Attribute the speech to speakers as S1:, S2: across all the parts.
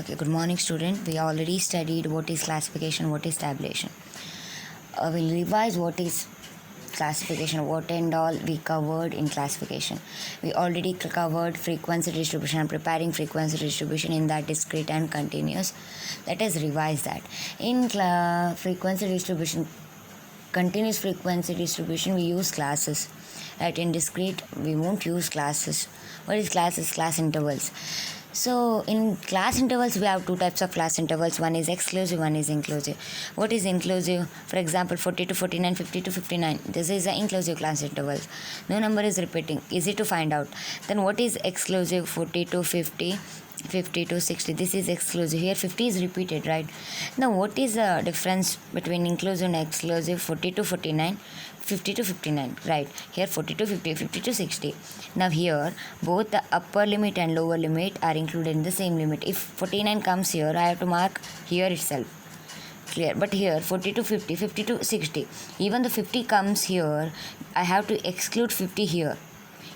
S1: Okay, good morning, student. We already studied what is classification, what is tabulation. We'll revise what is classification, what and all we covered in classification. We already covered frequency distribution and preparing frequency distribution in that discrete and continuous. Let us revise that. In frequency distribution, continuous frequency distribution, we use classes. Right, in discrete, we won't use classes. What is classes? Class intervals. So in class intervals, we have two types of class intervals. One is exclusive, one is inclusive. What is inclusive? For example, 40 to 49, 50 to 59. This is the inclusive class intervals. No number is repeating. Easy to find out. Then what is exclusive? 40 to 50, 50 to 60. This is exclusive. Here 50 is repeated, right? Now what is the difference between inclusive and exclusive? 40 to 49, 50 to 59, right? Here 40 to 50, 50 to 60. Now here both the upper limit and lower limit are included in the same limit. If 49 comes here, I have to mark here itself. Clear? But here 40 to 50, 50 to 60. Even the 50 comes here, I have to exclude 50 here.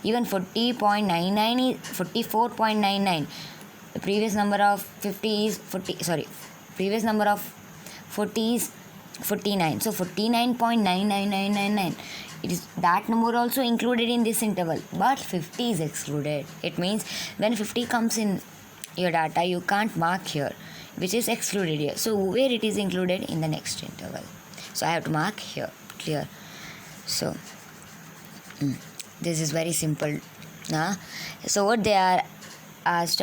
S1: Even 40.99 is 44.99. The previous number of 50 is 40. Sorry, previous number of 40 is 49. So 49.99999. It is that number also included in this interval, but 50 is excluded. It means when 50 comes in your data, you can't mark here, which is excluded here. So where it is included? In the next interval. So I have to mark here. Clear? So this is very simple. So what they are asked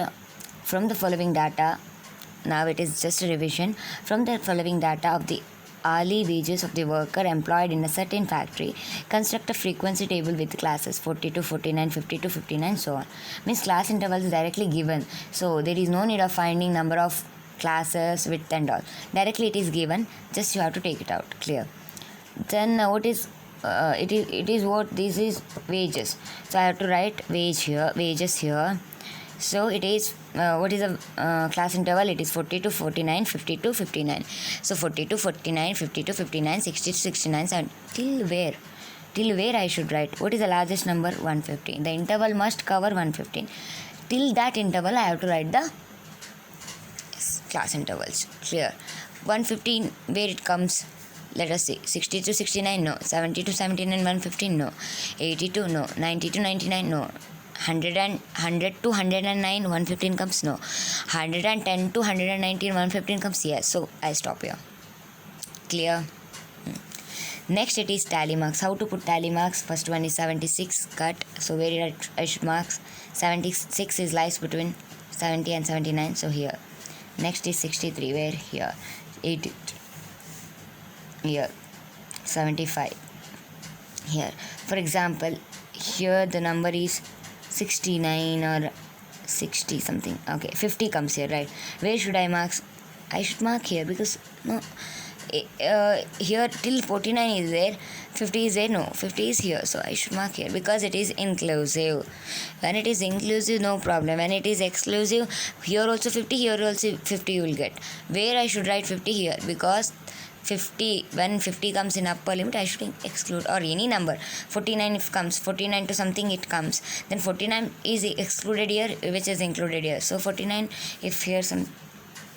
S1: from the following data. Now it is just a revision. From the following data of the hourly wages of the worker employed in a certain factory, construct a frequency table with classes 40 to 49, 50 to 59, so on. Means class intervals directly given, so there is no need of finding number of classes, width and all. Directly it is given, just you have to take it out. Clear? Then what is it is what this is wages. So I have to write wage here, wages here. So it is what is the class interval? It is 40 to 49, 50 to 59. So 40 to 49, 50 to 59, 60 to 69. So till where? Till where I should write? What is the largest number? 115. The interval must cover 115. Till that interval I have to write the class intervals. Clear? 115 where it comes? Let us see. 60 to 69, no. 70 to 79, 115, no. 82, no. 90 to 99, no. 100 to 109, 115 comes, no. 110 to 119, 115 comes, yes. So I stop here. Clear? Next it is tally marks. How to put tally marks? First one is 76, cut. So where I should mark? 76 is lies between 70 and 79, so here. Next is 63, where? Here. 80, here. 75, here. For example, here the number is 69 or 60 something. Okay, 50 comes here, right? Where should I mark? I should mark here because no, here till 49 is there, 50 is there, no, 50 is here, so I should mark here because it is inclusive. When it is inclusive, no problem. When it is exclusive, here also 50, here also 50 you will get. Where I should write 50? Here, because 50, when 50 comes in upper limit, I should exclude, or any number. 49 if comes, 49 to something it comes, then 49 is excluded here, which is included here. So 49, if here some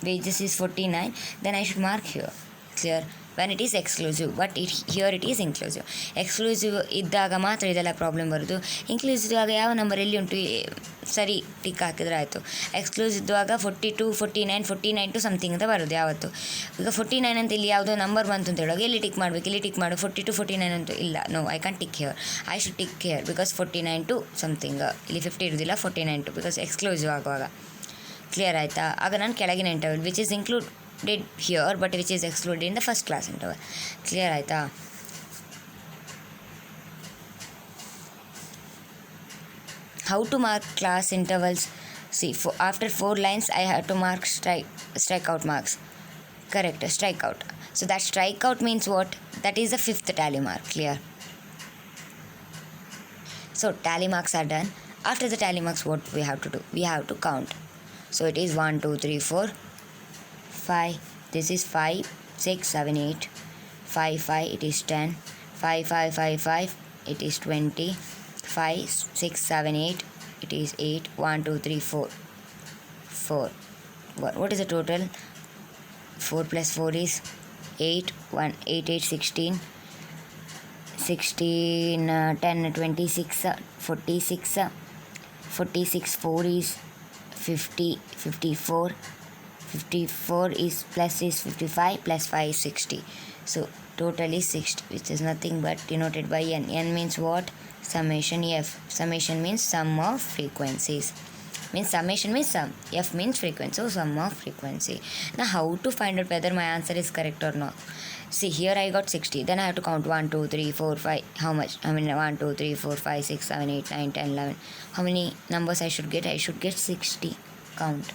S1: wages is 49, then I should mark here. Clear? When it is exclusive, but here it is inclusive. Exclusive ಇದ್ದಾಗ ಮಾತ್ರ ಇದೆಲ್ಲ problem ಬರೋದು. Inclusive ಆಗ ಯಾವ number ಎಲ್ಲಿ ಉಂಟು ಸರಿ tick ಹಾಕಿದ್ರೆ ಆಯಿತು. ಎಕ್ಸ್ಕ್ಲೂಸಿವ್ ಇದ್ದಾಗ 42, 49, 49 ಟು ಸಮಥಿಂಗ್ ಅಂತ ಬರೋದು ಯಾವತ್ತು. ಈಗ 49 ಅಂತ ಇಲ್ಲಿ ಯಾವುದೋ ನಂಬರ್ ಬಂತು ಅಂತ ಹೇಳುವಾಗ ಎಲ್ಲಿ ಟಿಕ್ ಮಾಡಬೇಕು? ಇಲ್ಲಿ ಟಿಕ್ ಮಾಡು. 40 to 49 ಅಂತೂ ಇಲ್ಲ, no I can tick here. I should tick here because 49 to something, ಇಲ್ಲಿ 50 ಇರೋದಿಲ್ಲ, 49 ಟು ಬಿಕಾಸ್ ಎಕ್ಸ್ಕ್ಲೂಸಿವ್ ಆಗುವಾಗ. ಕ್ಲಿಯರ್ ಆಯಿತಾ? ಆಗ ನಾನು ಕೆಳಗಿನ interval which is included here but which is excluded in the first class interval. Clear ಆಯ್ತಾ? How to mark class intervals? See, after 4 lines I have to mark strikeout marks. Correct, strikeout. So that strikeout means what? That is the 5th tally mark. Clear? So tally marks are done. After the tally marks, what we have to do? We have to count. So it is 1 2 3 4 5, this is 5 6 7 8, 5 5 it is 10, 5 5 5 5 it is 20, 5 6 7 8 it is 8, 1 2 3 4 4 What is the total? 4 plus 4 is 8. 1 8 8 16 16 10 26 46 46 4 is 50 54 54 is plus is 55 plus 5 is 60. So total is 60, which is nothing but denoted by n. N means what? Summation f. Summation means sum of frequencies. Means summation means sum. F means frequency. So sum of frequency. Now how to find out whether my answer is correct or not? See, here I got 60. Then I have to count 1, 2, 3, 4, 5. How much? 1, 2, 3, 4, 5, 6, 7, 8, 9, 10, 11. How many numbers I should get? I should get 60. Count.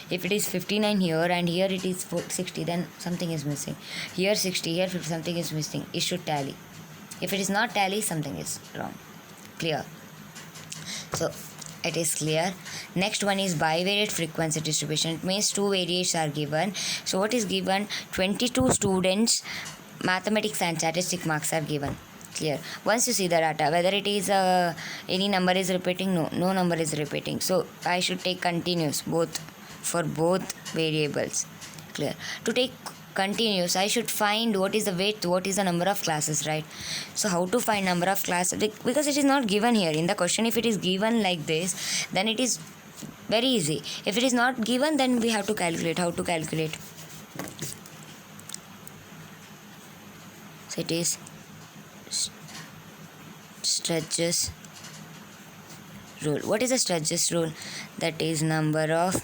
S1: If it is 59 here and here it is 60, then something is missing. Here 60, here 50, something is missing. It should tally. If it is not tally, something is wrong. Clear? So it is clear. Next one is bivariate frequency distribution. It means two variates are given. So what is given? 22 students mathematics and statistic marks are given. Clear? Once you see the data, whether it is any number is repeating, no number is repeating. So I should take continuous both for both variables. Clear? To take continuous, I should find what is the weight, what is the number of classes, right? So how to find number of classes? Because it is not given here in the question. If it is given like this, then it is very easy. If it is not given, then we have to calculate. How to calculate? So it is Sturges rule. What is the Sturges rule? That is number of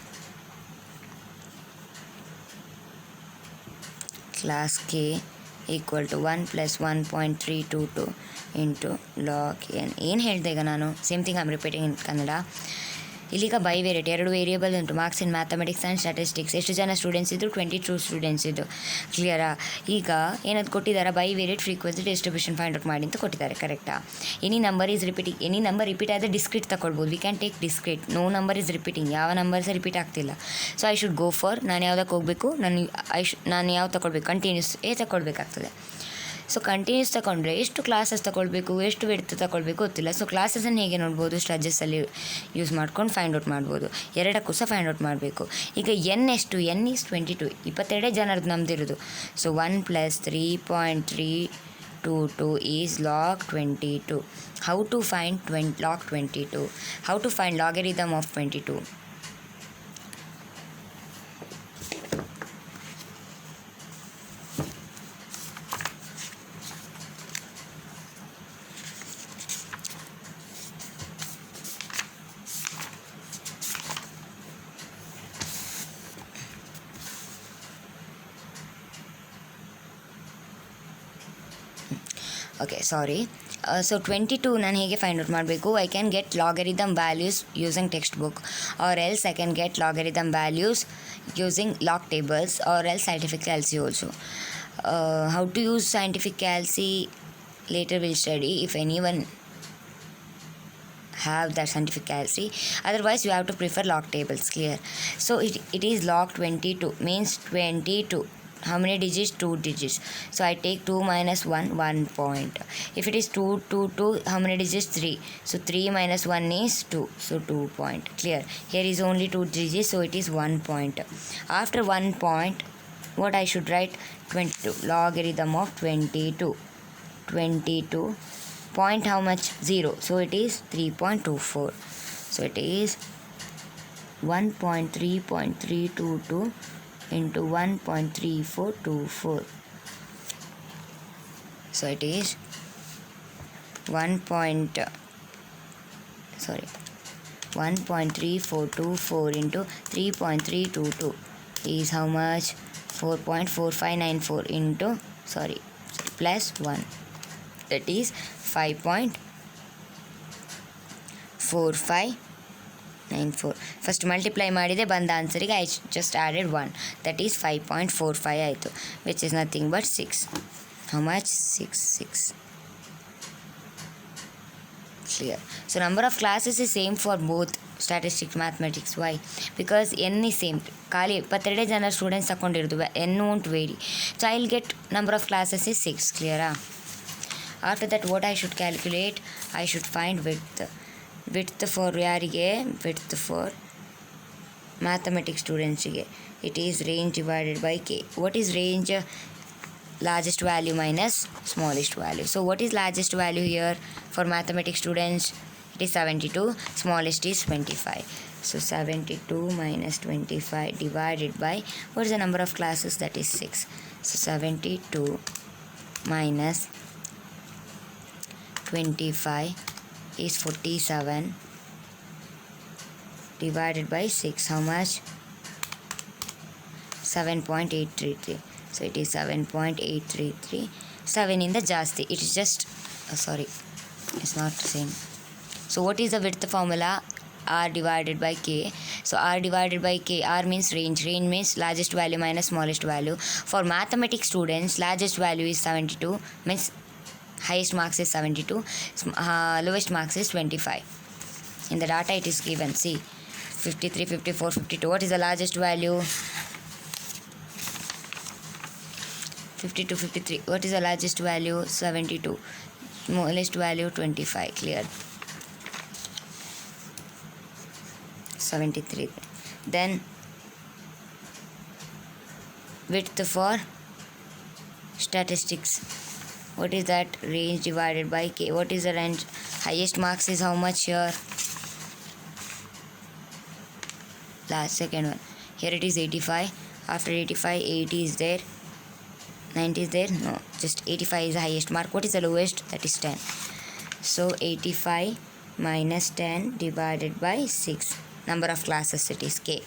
S1: class K equal to 1 plus 1.322 into log n. ಏನು ಹೇಳಿದೆ ಈಗ ನಾನು? Same thing I am repeating in Kannada. ಇಲ್ಲಿಗ bivariate 2 variable ಉಂಟು. Marks in mathematics and statistics. ಎಷ್ಟು ಜನ students ಇದ್ದರು? 22 students ಇದ್ದು. ಕ್ಲಿಯರಾ? ಈಗ ಏನದು ಕೊಟ್ಟಿದ್ದಾರೆ? Bivariate frequency distribution find out ಮಾಡಿ ಅಂತ ಕೊಟ್ಟಿದ್ದಾರೆ. ಕರೆಕ್ಟಾ? Any number is repeating. Any number repeat ಆದರೆ ಡಿಸ್ಕ್ರೀಟ್ ತಗೊಳ್ಬೋದು. We can take discrete. No number is repeating. ಯಾವ ನಂಬರ್ಸೇ ರಿಪೀಟ್ ಆಗ್ತಿಲ್ಲ. So I should go for, ನಾನು ಯಾವುದಕ್ಕೆ ಹೋಗಬೇಕು? ನಾನು ಯಾವ್ದು ತಗೊಳ್ಬೇಕು? ಕಂಟಿನ್ಯೂಸ್ ತಗೊಳ್ಬೇಕಾಗ್ತದೆ. ಸೊ ಕಂಟಿನ್ಯೂಸ್ ತಗೊಂಡ್ರೆ ಎಷ್ಟು ಕ್ಲಾಸಸ್ ತಗೊಳ್ಬೇಕು, ಎಷ್ಟು ವಿಡ್ತ್ ತಗೊಳ್ಬೇಕು ಗೊತ್ತಿಲ್ಲ. ಸೊ ಕ್ಲಾಸಸನ್ನು ಹೇಗೆ ನೋಡ್ಬೋದು? ಸ್ಟ್ರಜಸ್ಸಲ್ಲಿ ಯೂಸ್ ಮಾಡ್ಕೊಂಡು ಫೈಂಡ್ ಔಟ್ ಮಾಡ್ಬೋದು. ಎರಡಕ್ಕೂ ಸಹ ಫೈಂಡ್ ಔಟ್ ಮಾಡಬೇಕು. ಈಗ ಎನ್ ಎಷ್ಟು? N is 22. 22 ಜನರದ್ದು ನಮ್ದಿರೋದು. So 1 plus 3.322 is log 22. How to find log 22? How to find logarithm of 22? Okay sorry. So 22 ನಾನು ಹೇಗೆ ಫೈಂಡ್ ಔಟ್ ಮಾಡಬೇಕು? I can get logarithm values using textbook, or else I can get logarithm values using log tables, or else scientific calci also. How to use scientific calci later we'll study if anyone have that scientific calci. Otherwise you have to prefer log tables. Clear? So it is log 22 means 22. How many digits? 2 digits. So I take 2 minus 1 point. If it is 2, how many digits? 3. So 3 minus 1 is 2. So 2 point. Clear? Here is only 2 digits, so it is 1 point. After 1 point, what I should write? 22. Logarithm of 22. 22 point how much? 0. So it is 3.24. So it is 1.3.322 into 1.3424. So it is 1.3424 into 3.322 is how much? 4.4594 into plus 1, that is 5.4594. First multiply ಮಾಡಿದೆ, ಬಂದ ಆನ್ಸರಿಗೆ I just added 1, that is 5.45 ಆಯಿತು, which is nothing but 6. How much? 6. Clear? So number of classes is same for both statistics, mathematics. Why? Because n is same. ಖಾಲಿ 22 ಜನ students ತಗೊಂಡಿರೋದು, n won't vary. So I will get number of classes is 6. Clear? After that what I should calculate? I should find width for ಯಾರಿಗೆ? Width for mathematics students ಗೆ it is range divided by k. What is range? Largest value minus smallest value. So what is largest value here for mathematics students? It is 72, smallest is 25. So 72 minus 25 divided by, what is the number of classes? That is 6. So 72 minus 25 is 47 divided by 6. How much? 7.833. So it is 7.833. 7 in the jasti. It is just sorry, it's not the same. So what is the width formula? R divided by k. So R divided by k. R means range. Range means largest value minus smallest value. For mathematics students, largest value is 72, means highest marks is 72, lowest marks is 25. In the data it is given. See, 53, 54, 52. What is the largest value? 52, 53. What is the largest value? 72. Smallest value 25. Clear? 73. Then width for statistics. What is that? Range divided by k. What is the range? Highest marks is how much here? Last second one. Here it is 85. After 85, 80 is there. 90 is there? No. Just 85 is the highest mark. What is the lowest? That is 10. So 85 minus 10 divided by 6. Number of classes, it is k.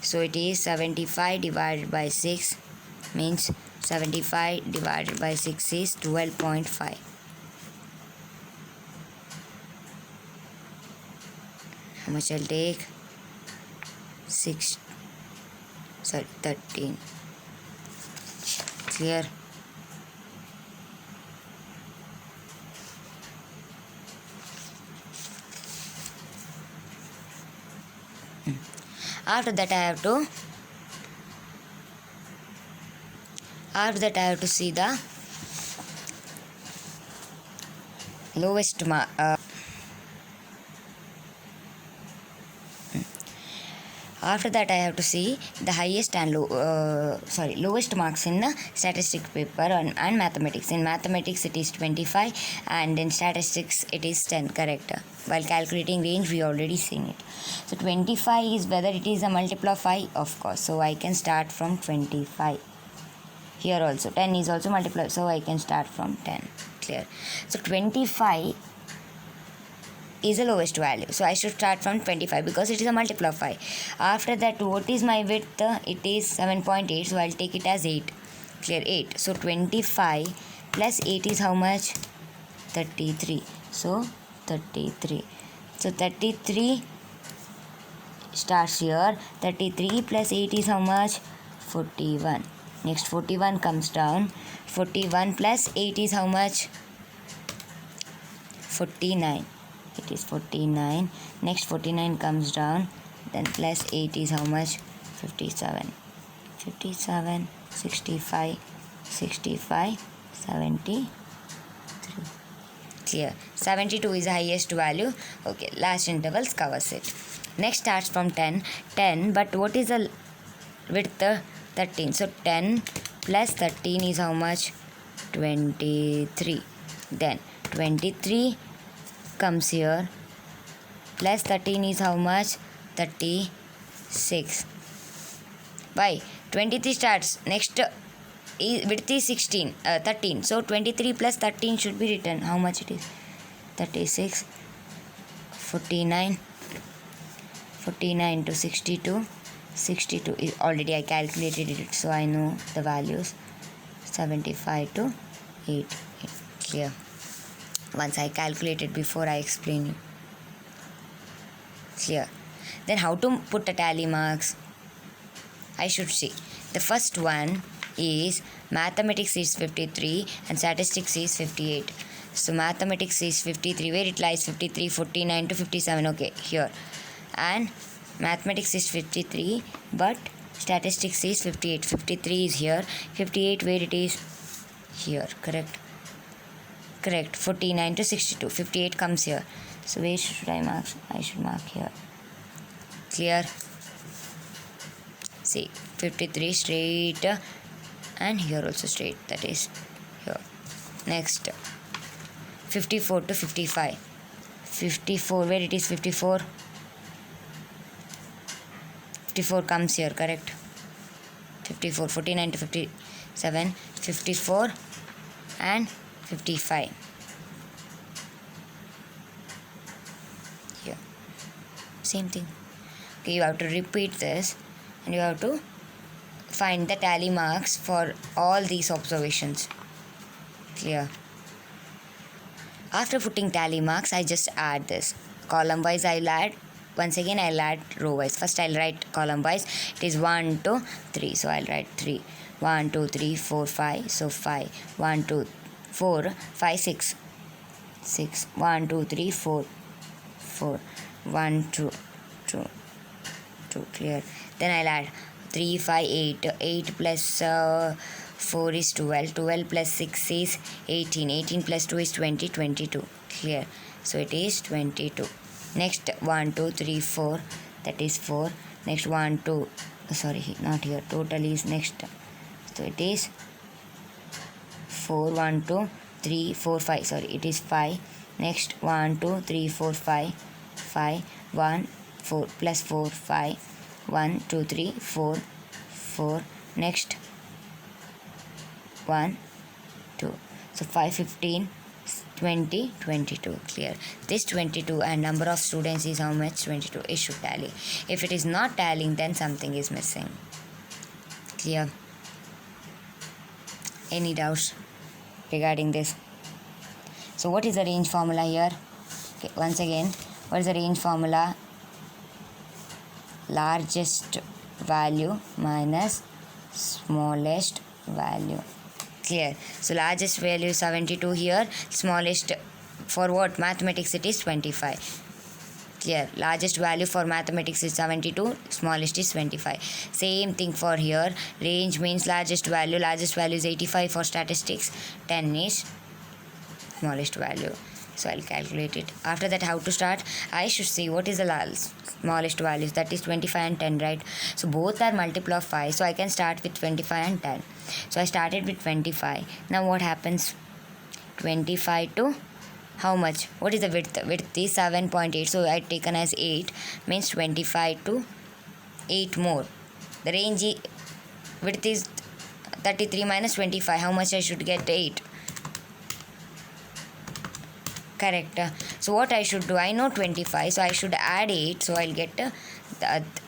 S1: So it is 75 divided by 6 means 75 divided by 6 is 12.5. How much I'll take? 13. Clear? After that I have to see the lowest mark. After that I have to see the highest and lowest marks in the statistics paper and mathematics. In mathematics it is 25 and in statistics it is 10. Correct? While calculating range we already seen it. So 25 is whether it is a multiple of 5, of course. So I can start from 25. Here also 10 is also multiple, so I can start from 10. Clear? So 25 is the lowest value, so I should start from 25 because it is a multiple of 5. After that, what is my width? It is 7.8, so I'll take it as 8. Clear? 8. So 25 plus 8 is how much? 33. So 33. So 33 starts here. 33 plus 8 is how much? 41. Next 41 comes down. 41 plus 8 is how much? 49. It is 49. Next 49 comes down. Then plus 8 is how much? 57. 57, 65, 65, 73. Clear? 72 is the highest value. Okay, last intervals covers it. Next starts from 10. 10, but what is the width? 13. So 10 plus 13 is how much? 23. Then 23 comes here. Plus 13 is how much? 36. Why? 23 starts. Next width is 13. So 23 plus 13 should be written. How much it is? 36. 49. 49 to 62. 62 is already I calculated it, so I know the values. 75 to 8. Clear? Once I calculated before I explain you. Clear? Then how to put the tally marks? I should see. The first one is mathematics is 53 and statistics is 58. So mathematics is 53. Where it lies? 53, 49 to 57. Okay, here. And mathematics is 53, but statistics is 58. 53 is here. 58 where it is? Here. Correct? Correct. 49 to 62. 58 comes here. So where should I mark? I should mark here. Clear? see 53 straight, and here also straight, that is here. Next 54 to 55. 54, where it is 54? 54 comes here, correct? 54, 49 to 57, 54 and 55. Here, same thing. Okay, you have to repeat this and you have to find the tally marks for all these observations. Clear? After putting tally marks, I just add this. Column wise I'll add. Once again I'll add row wise. First I'll write column wise. It is 1, 2, 3. So I'll write 3. 1, 2, 3, 4, 5. So 5. 1, 2, 4, 5, 6. 6. 1, 2, 3, 4. 4. 1, 2, 2. 2. Clear? Then I'll add 3, 5, 8. 8 plus 4 is 12. 12 plus 6 is 18. 18 plus 2 is 20. 22. Clear? So it is 22. Next 1, 2, 3, 4. That is 4. Next 1, 2. Sorry, not here. Total is next. So it is 4, 1, 2, 3, 4, 5. Sorry, it is 5. Next 1, 2, 3, 4, 5. 5. 1, 4 plus 4, 5. 1, 2, 3, 4. 4. Next 1, 2. So 5, 15, 20, 22. Clear? This 22 and number of students is how much? 22. It should tally. If it is not tallying, then something is missing. Clear? Any doubts regarding this? So what is the range formula here? Okay, once again, what is the range formula? Largest value minus smallest value. Clear? So largest value is 72 here. Smallest for what? Mathematics it is 25. Clear? Largest value for mathematics is 72. Smallest is 25. Same thing for here. Range means largest value. Largest value is 85 for statistics. 10 is smallest value. So I'll calculate it. After that, how to start? I should see what is the smallest values. That is 25 and 10, right? So both are multiple of 5. So I can start with 25 and 10. So I started with 25. Now what happens? 25 to how much? What is the width? Width is 7.8. So I taken as 8. Means 25 to 8 more. The range width is 33 minus 25. How much I should get? 8. Correct. So what I should do? I know 25. So I should add 8. So I'll get the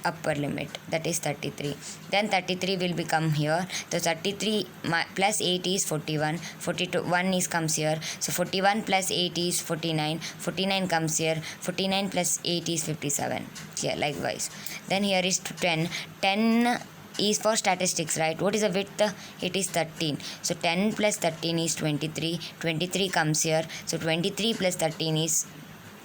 S1: upper limit. That is 33. Then 33 will become here. So 33 plus 8 is 41. 42. 1 is comes here. So 41 plus 8 is 49. 49 comes here. 49 plus 8 is 57. Here likewise. Then here is 10. 10 is for statistics, right? What is the width? It is 13. So 10 plus 13 is 23. 23 comes here. So 23 plus 13 is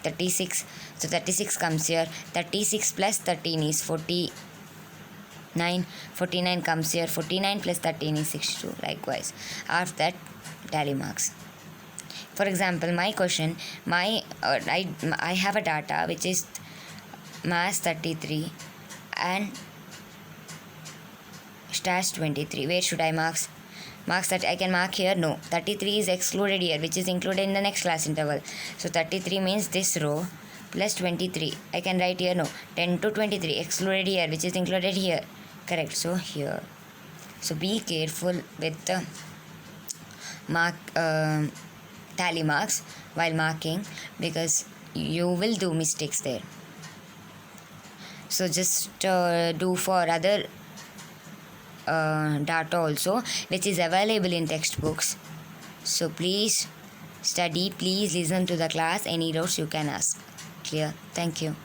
S1: 36. So 36 comes here. 36 plus 13 is 49. 49 comes here. 49 plus 13 is 62. Likewise. After that, tally marks. For example, my question, I have a data which is mass 33 and stats 23. Where should I marks? Marks that I can mark here? No. 33 is excluded here, which is included in the next class interval. So 33 means this row plus 23. I can write here? No. 10 to 23 excluded here, which is included here. Correct. So here. So be careful with the tally marks while marking, because you will do mistakes there. So just do for other data also, which is available in textbooks. So please study, please listen to the class. Any doubts you can ask. Clear? Thank you.